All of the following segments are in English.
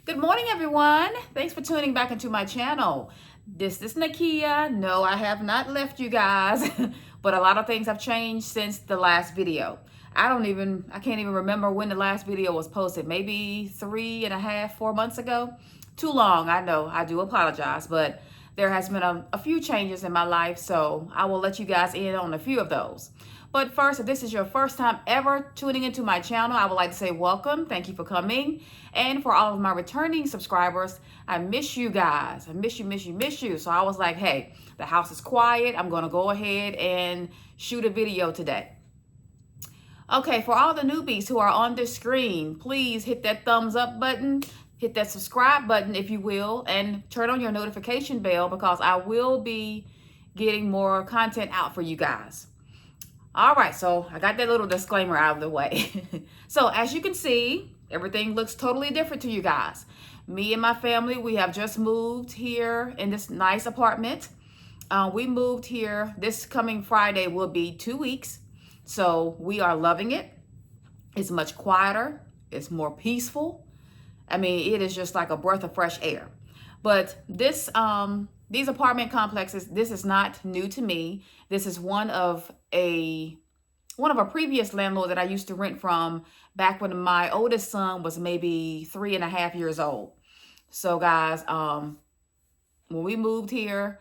Good morning, everyone. Thanks for tuning back into my channel. This is Nakia. No, I have not left you guys, but a lot of things have changed since the last video. I can't even remember when the last video was posted. Maybe 3.5, 4 months ago. Too long, I know. I do apologize, but there has been a few changes in my life, so I will let you guys in on a few of those. But first, if this is your first time ever tuning into my channel, I would like to say welcome. Thank you for coming. And for all of my returning subscribers, I miss you guys. I miss you. So I was like, hey, the house is quiet. I'm going to go ahead and shoot a video today. Okay, for all the newbies who are on the screen, please hit that thumbs up button. Hit that subscribe button, if you will, and turn on your notification bell because I will be getting more content out for you guys. All right, so I got that little disclaimer out of the way. So as you can see, everything looks totally different to you guys. Me and my family, we have just moved here in this nice apartment. We moved here. This coming Friday will be 2 weeks. So we are loving it. It's much quieter. It's more peaceful. I mean, it is just like a breath of fresh air. But these apartment complexes, this is not new to me. This is one of a previous landlord that I used to rent from back when my oldest son was maybe 3.5 years old. So guys, when we moved here,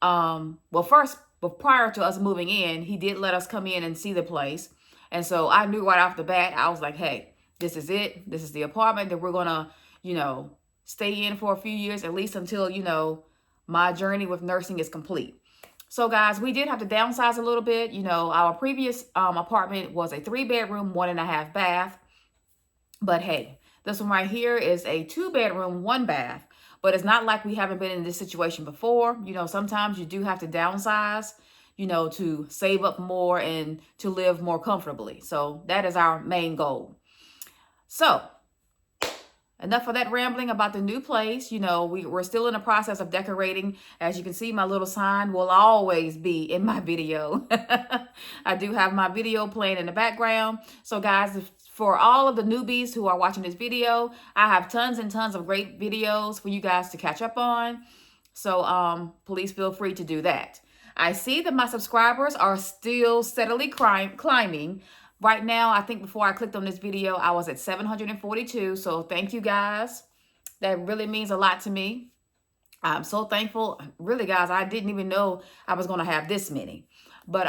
prior to us moving in, he did let us come in and see the place. And so I knew right off the bat, I was like, hey, this is it. This is the apartment that we're going to, stay in for a few years, at least until, my journey with nursing is complete. So guys, we did have to downsize a little bit. Our previous apartment was a 3-bedroom, 1.5 bath. But hey, this one right here is a 2-bedroom, 1 bath. But it's not like we haven't been in this situation before. Sometimes you do have to downsize, to save up more and to live more comfortably. So that is our main goal. So enough of that rambling about the new place. We're still in the process of decorating. As you can see, my little sign will always be in my video. I do have my video playing in the background. So guys, for all of the newbies who are watching this video, I have tons and tons of great videos for you guys to catch up on. So please feel free to do that. I see that my subscribers are still steadily climbing. Right now, I think before I clicked on this video, I was at 742. So thank you guys. That really means a lot to me. I'm so thankful. Really, guys, I didn't even know I was going to have this many. But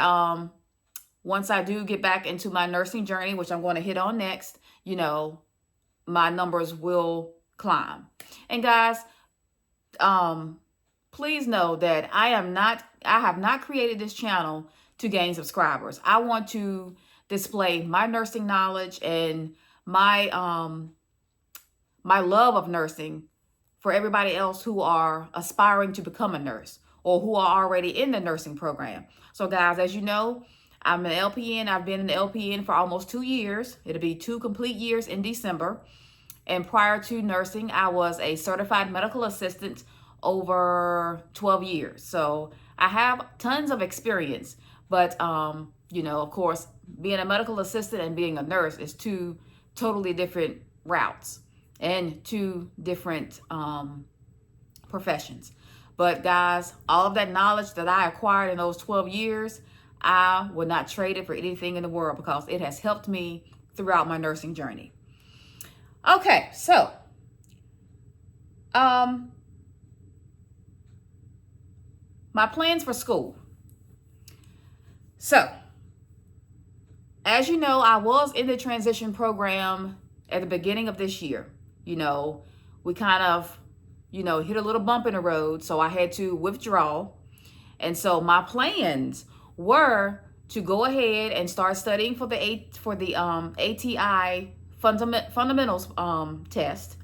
once I do get back into my nursing journey, which I'm going to hit on next, my numbers will climb. And guys, please know that I have not created this channel to gain subscribers. I want to display my nursing knowledge and my love of nursing for everybody else who are aspiring to become a nurse or who are already in the nursing program. So guys, as you know, I'm an LPN. I've been an LPN for almost 2 years. It'll be 2 complete years in December. And prior to nursing, I was a certified medical assistant over 12 years. So I have tons of experience, but of course, being a medical assistant and being a nurse is 2 totally different routes and 2 different professions. But guys, all of that knowledge that I acquired in those 12 years, I would not trade it for anything in the world because it has helped me throughout my nursing journey. Okay, so my plans for school. So, as you know, I was in the transition program at the beginning of this year. We kind of, hit a little bump in the road, so I had to withdraw. And so my plans were to go ahead and start studying for the ATI fundamentals test,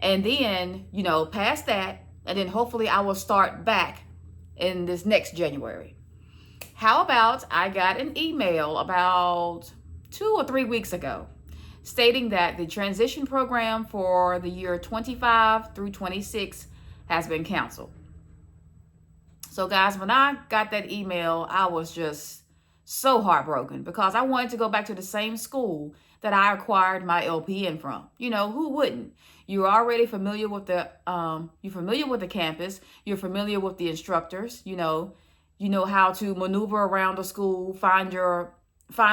and then pass that, and then hopefully I will start back in this next January. How about I got an email about 2 or 3 weeks ago stating that the transition program for the year 25 through 26 has been canceled. So guys, when I got that email, I was just so heartbroken because I wanted to go back to the same school that I acquired my LPN from. You know, who wouldn't? You're already familiar with the campus. You're familiar with the instructors. You know how to maneuver around the school, find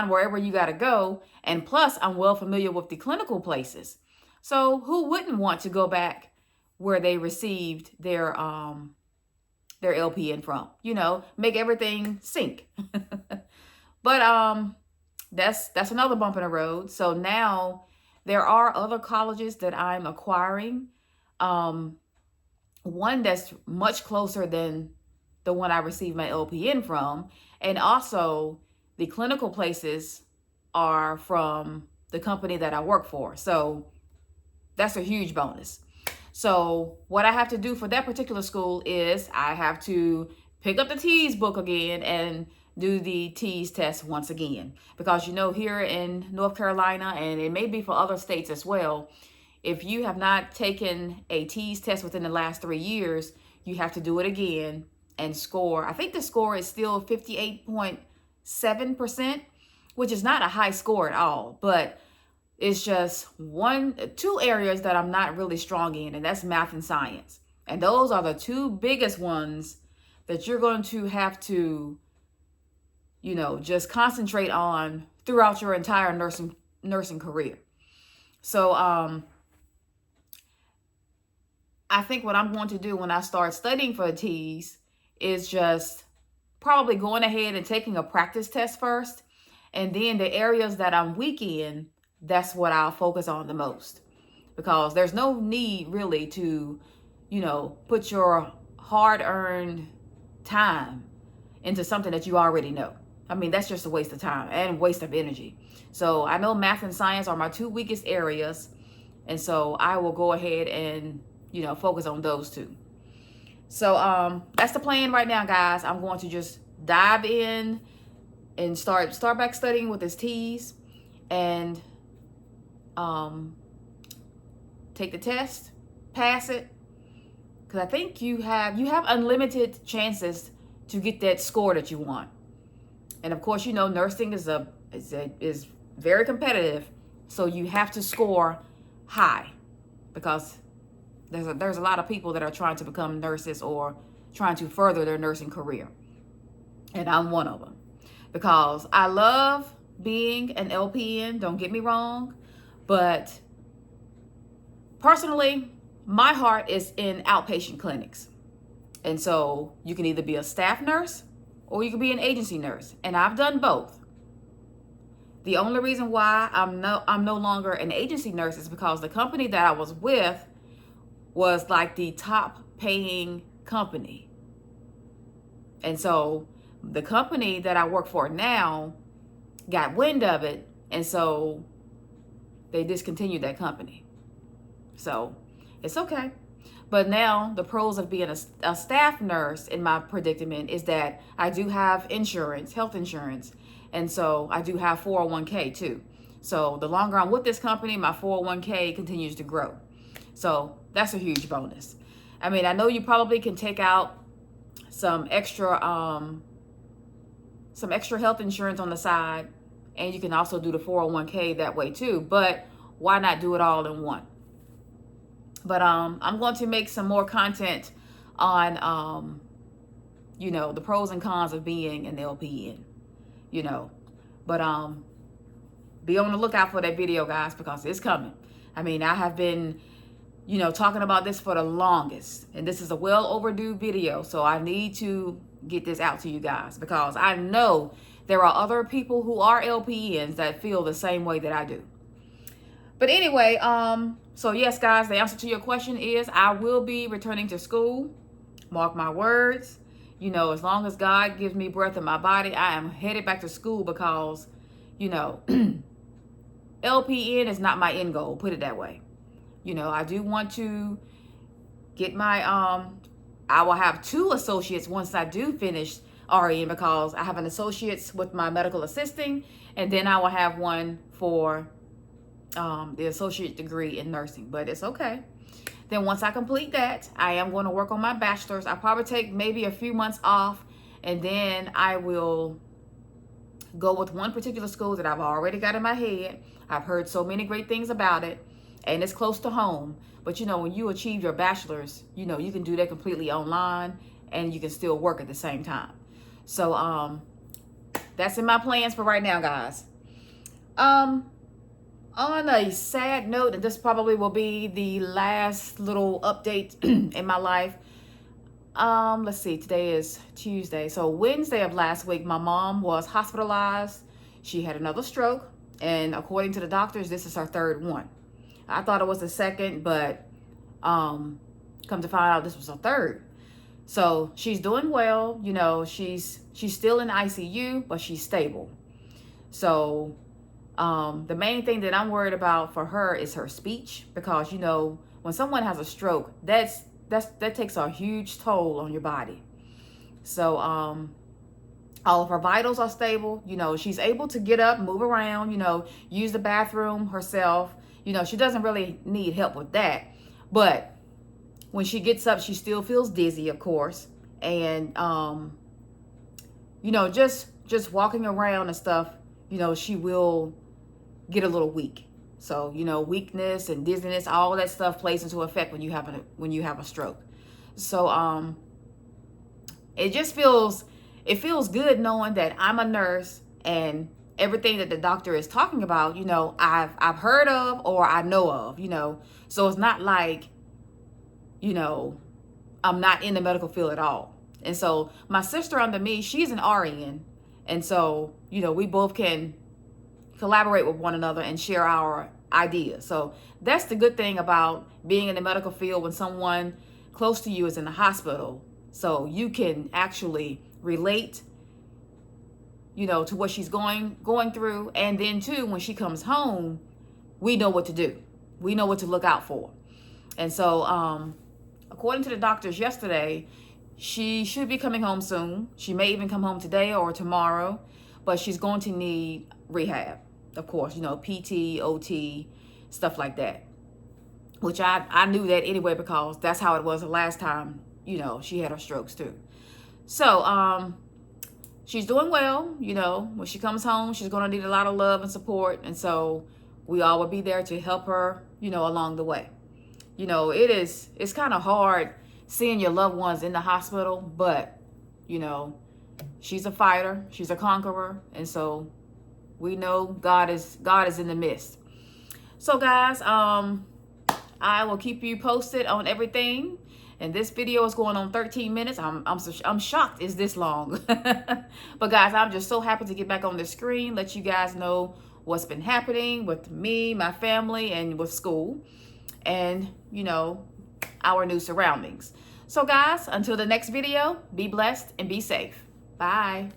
wherever you got to go. And plus, I'm well familiar with the clinical places. So who wouldn't want to go back where they received their LPN from? You know, make everything sync. But that's another bump in the road. So now there are other colleges that I'm acquiring. One that's much closer than the one I received my LPN from. And also the clinical places are from the company that I work for. So that's a huge bonus. So what I have to do for that particular school is I have to pick up the TEAS book again and do the TEAS test once again. Because you know, here in North Carolina, and it may be for other states as well, if you have not taken a TEAS test within the last 3 years, you have to do it again and score. I think the score is still 58.7%, which is not a high score at all, but it's just two areas that I'm not really strong in, and that's math and science. And those are the two biggest ones that you're going to have to, you know, just concentrate on throughout your entire nursing career. So I think what I'm going to do when I start studying for the TEAS is just probably going ahead and taking a practice test first. And then the areas that I'm weak in, that's what I'll focus on the most. Because there's no need really to, you know, put your hard-earned time into something that you already know. I mean, that's just a waste of time and waste of energy. So I know math and science are my two weakest areas. And so I will go ahead and, you know, focus on those two. So that's the plan right now, guys. I'm going to just dive in and start back studying with this TEAS and take the test, pass it, because I think you have unlimited chances to get that score that you want. And of course, you know, nursing is very competitive, so you have to score high because there's a lot of people that are trying to become nurses or trying to further their nursing career. And I'm one of them because I love being an LPN, don't get me wrong, but personally, my heart is in outpatient clinics. And so you can either be a staff nurse or you can be an agency nurse. And I've done both. The only reason why I'm no longer an agency nurse is because the company that I was with was like the top paying company. And so the company that I work for now got wind of it, and so they discontinued that company. So it's okay. But now the pros of being a staff nurse in my predicament is that I do have insurance, health insurance, and so I do have 401k too. So the longer I'm with this company, my 401k continues to grow. So that's a huge bonus. I mean, I know you probably can take out some extra health insurance on the side, and you can also do the 401k that way too, but why not do it all in one? But I'm going to make some more content on you know, the pros and cons of being an LPN, you know. But be on the lookout for that video, guys, because it's coming. I mean, I have been, you know, talking about this for the longest, and this is a well overdue video, so I need to get this out to you guys because I know there are other people who are LPNs that feel the same way that I do. But anyway, so yes, guys, the answer to your question is I will be returning to school. Mark my words. You know, as long as God gives me breath in my body, I am headed back to school because, you know, LPN is not my end goal, put it that way. You know, I do want to get my, I will have 2 associates once I do finish RN because I have an associate's with my medical assisting, and then I will have one for the associate degree in nursing, but it's okay. Then once I complete that, I am going to work on my bachelor's. I'll probably take maybe a few months off, and then I will go with one particular school that I've already got in my head. I've heard so many great things about it, and it's close to home. But you know, when you achieve your bachelor's, you know, you can do that completely online and you can still work at the same time. So that's in my plans for right now, guys. On a sad note, and this probably will be the last little update in my life. Let's see, today is Tuesday. So Wednesday of last week, my mom was hospitalized. She had another stroke, and according to the doctors, this is her third one. I thought it was the second, but come to find out this was her third. So she's doing well. You know, she's still in ICU, but she's stable. So the main thing that I'm worried about for her is her speech, because you know, when someone has a stroke, that takes a huge toll on your body. So all of her vitals are stable. You know, she's able to get up, move around, you know, use the bathroom herself. You know, she doesn't really need help with that. But when she gets up, she still feels dizzy, of course. And you know, just walking around and stuff, you know, she will get a little weak. So, you know, weakness and dizziness, all that stuff plays into effect when you have a stroke. So it just feels good knowing that I'm a nurse, and everything that the doctor is talking about, you know, I've heard of or I know of, you know. So it's not like, you know, I'm not in the medical field at all. And so my sister under me, she's an RN. And so, you know, we both can collaborate with one another and share our ideas. So that's the good thing about being in the medical field when someone close to you is in the hospital. So you can actually relate, you know, to what she's going through. And then too, when she comes home, we know what to do. We know what to look out for. And so according to the doctors yesterday, she should be coming home soon. She may even come home today or tomorrow, but she's going to need rehab, of course, you know, PT, OT, stuff like that, which I knew that anyway, because that's how it was the last time, you know, she had her strokes too. So she's doing well. You know, when she comes home, she's going to need a lot of love and support. And so we all will be there to help her, you know, along the way. You know, it's kind of hard seeing your loved ones in the hospital, but, you know, she's a fighter, she's a conqueror. And so we know God is in the midst. So guys, I will keep you posted on everything. And this video is going on 13 minutes. I'm shocked it's this long. But guys, I'm just so happy to get back on the screen, let you guys know what's been happening with me, my family, and with school, and, you know, our new surroundings. So guys, until the next video, be blessed and be safe. Bye.